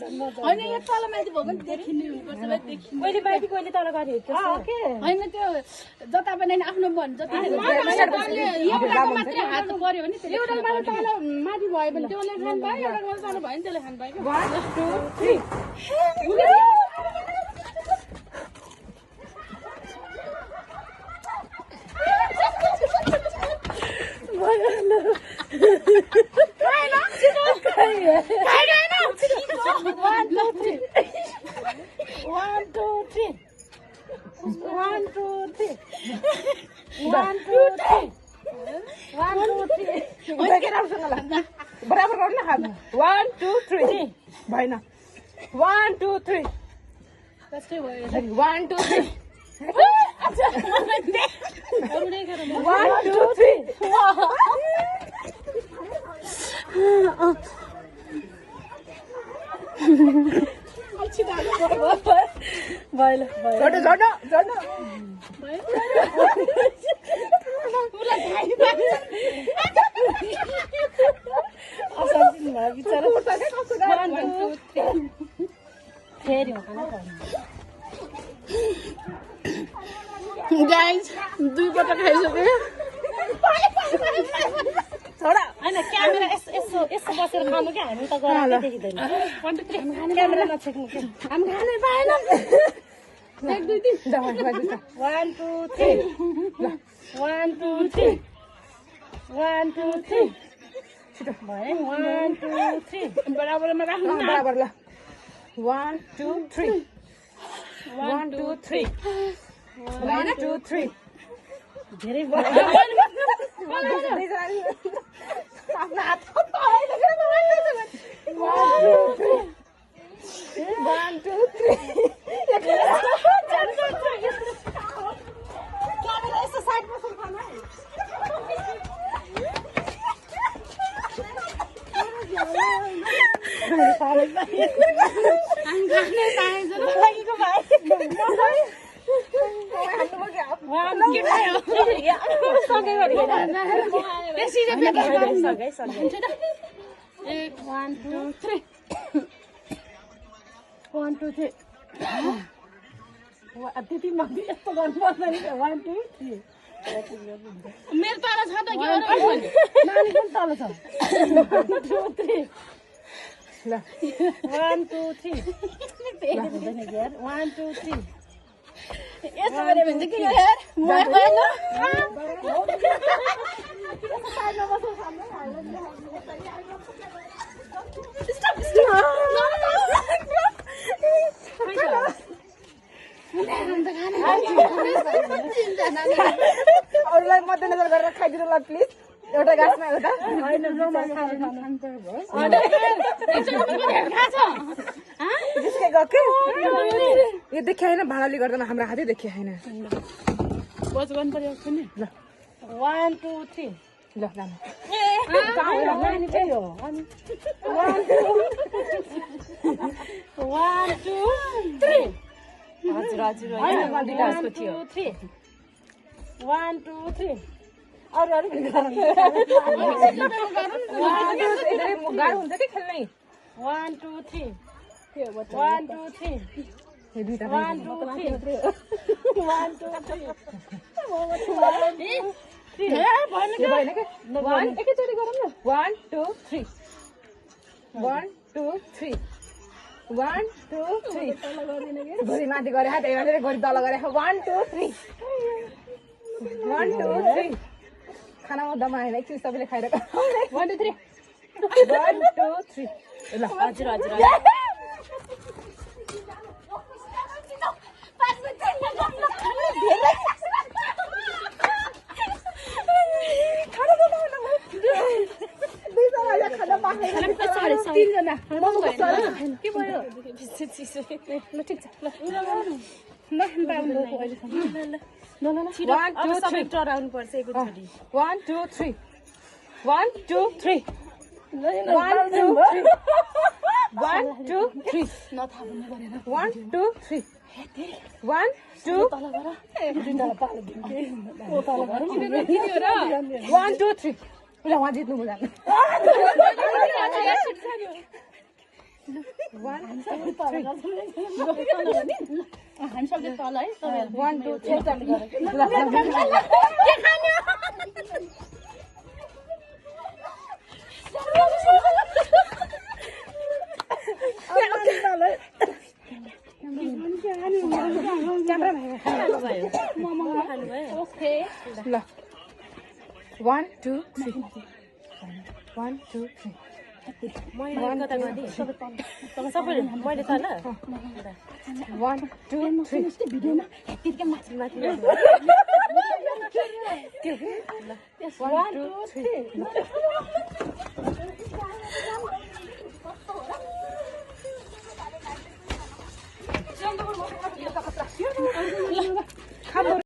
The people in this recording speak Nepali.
हैन यो तल माथि भयो भने देखिने हुनुपर्छ बे देखिने कहिले माथि कहिले तल गरे ओके हैन त्यो जता पनि आफ्नो मन जति एउटाको मात्रै हात पर्यो भने त्यसले एउटा मात्र तल माथि भयो भने त्यसले खान भयो एउटा मात्र तल भयो भने त्यसले खान भयो 1 2 3 बराबर गर्नु न खानु 1 2 3 भएन 1 2 3 त्यस्तै भयो 1 2 3 अरु नै गरौँ 1 2 3 भयो झड्नु गाइस दुई पटक खाइसक्यो छोडा हैन क्यामेरा यसो बसेर खानु के हामी त गराउँदै देखिदैन 1 2 3 क्यामेरा नछेक्नु के हामी खानै पाएन 1 2 3 जा 1 2 3 1 2 3 1 2 3 छिटो भयो 1 2 3 बराबरमा राख्नु बराबर ल 1 2 3 1 2 3 1 2 3 धेरै आफ्नो हात One, two, three. One, two, three. 1 2 3 त्यति माथि यस्तो गर्नुपर्दैन नि 1 2 3 मेरो तल छ त के हो नानी पनि तल छ 1 2 3 ल 1 2 3 हुँदैन के यार 1 2 3 यसो गरे भने के यार म गएन अरूलाई मध्यनजर गरेर खाइदिनु ल प्लिज एउटा गाछमा एउटा जिसके गके यो देखिया हैन भाडाले गर्दैन हाम्रो हातै देखिया हैन बस गर्नु पर्यो नि ल 1 2 3 ल जानु नानी चाहिँ हो अनि 1 2 3 हजुर हजुर हैन म दुईटा जस्तो थियो 1 2 3 अरु पनि गरौँ गाह्रो हुन्छ कि खेल्नै 1 2 3 1 2 3 यो दुईटा 1 2 3 1 2 3 भएन के 1 एकैचोटी गरौँ न 1 2 3 1 2 3 1 2 3 घोरी माथि गरे हात हेरेर घोरी तल गरे 1 2 3 1 2 3 खानामा दमाएन एकछिन सबैले खाएर 1 2 3 1 2 3 ल हजुर हजुर के भयो ल ठिक छ ल अब सबै टराउनु पर्छ एकचोटि 1 2 3 1 2 3 1 2 3 1 2 3 नथाप्नु गरेन 1 2 3 1 2 तल गर 1 2 3 ल वहाँ जित्नु म जानु 1 2 3 हामी सक्दै तल है 1 2 3 ओके ल 1 2 3 1 2 3 मैले कता गरे सबै मैले तल 1 2 3 भिडियोमा त्यतिकै माथि माथि 1 2 3